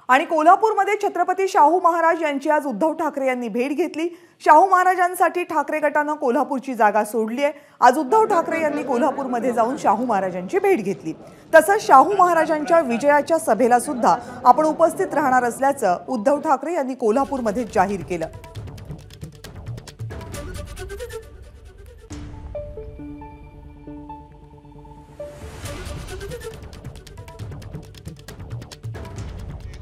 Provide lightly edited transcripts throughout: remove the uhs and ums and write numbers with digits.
आणि कोल्हापूरमध्ये छत्रपती शाहू महाराज यांची आज उद्धव ठाकरे यांनी भेट घेतली। शाहू महाराजांसाठी ठाकरे गटाने कोल्हापूरची जागा सोडली आहे। आज उद्धव ठाकरे यांनी कोल्हापूरमध्ये जाऊन शाहू महाराजांची भेट घेतली। तसंच शाहू महाराजांच्या विजयाच्या सभेला सुद्धा आपण उपस्थित राहणार असल्याचं उद्धव ठाकरे यांनी कोल्हापूरमध्ये जाहीर केलं।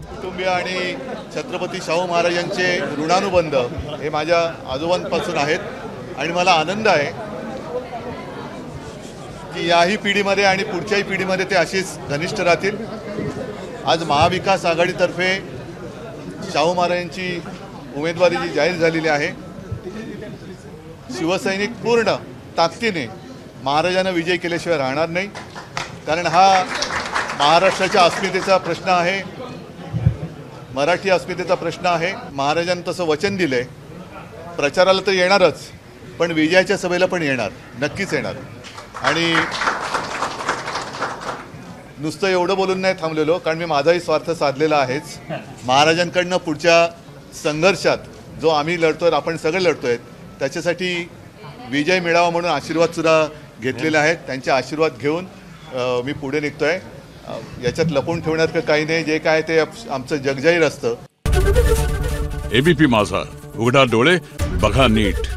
कुटुंबीय आणि छत्रपती शाहू महाराजांचे ऋणानुबंध हे माझ्या आजोबांपासून आहेत आणि मला आनंद आहे की याही पिढीमध्ये आणि पुढच्याही पिढीमध्ये ते अशीच घनिष्ठ राहतील। आज महाविकास आघाडीतर्फे शाहू महाराजांची उमेदवारी जी जाहीर झालेली आहे, शिवसैनिक पूर्ण ताकदीने महाराजांना विजय केल्याशिवाय राहणार नाही, कारण हा महाराष्ट्राच्या अस्मितेचा प्रश्न आहे, मराठी अस्मितेचा प्रश्न आहे। महाराजांनी तसं वचन दिलंय, प्रचाराला तर येणारच पण विजयाच्या सभेला पण येणार, नक्कीच येणार। आणि नुसतं एवढं बोलून नाही थांबलेलो, कारण मी माझाही स्वार्थ साधलेला आहेच। महाराजांकडनं पुढच्या संघर्षात जो आम्ही लढतोय, आपण सगळे लढतोय, त्याच्यासाठी विजय मिळावा म्हणून आशीर्वाद सुद्धा घेतलेले आहेत। त्यांचे आशीर्वाद घेऊन मी पुढे निघतोय। याच्यात लपून ठेवण्यात काही नाही, जे काय ते आमचं जगजाहीर असतं। एबीपी माझा, उघडा डोळे बघा नीट।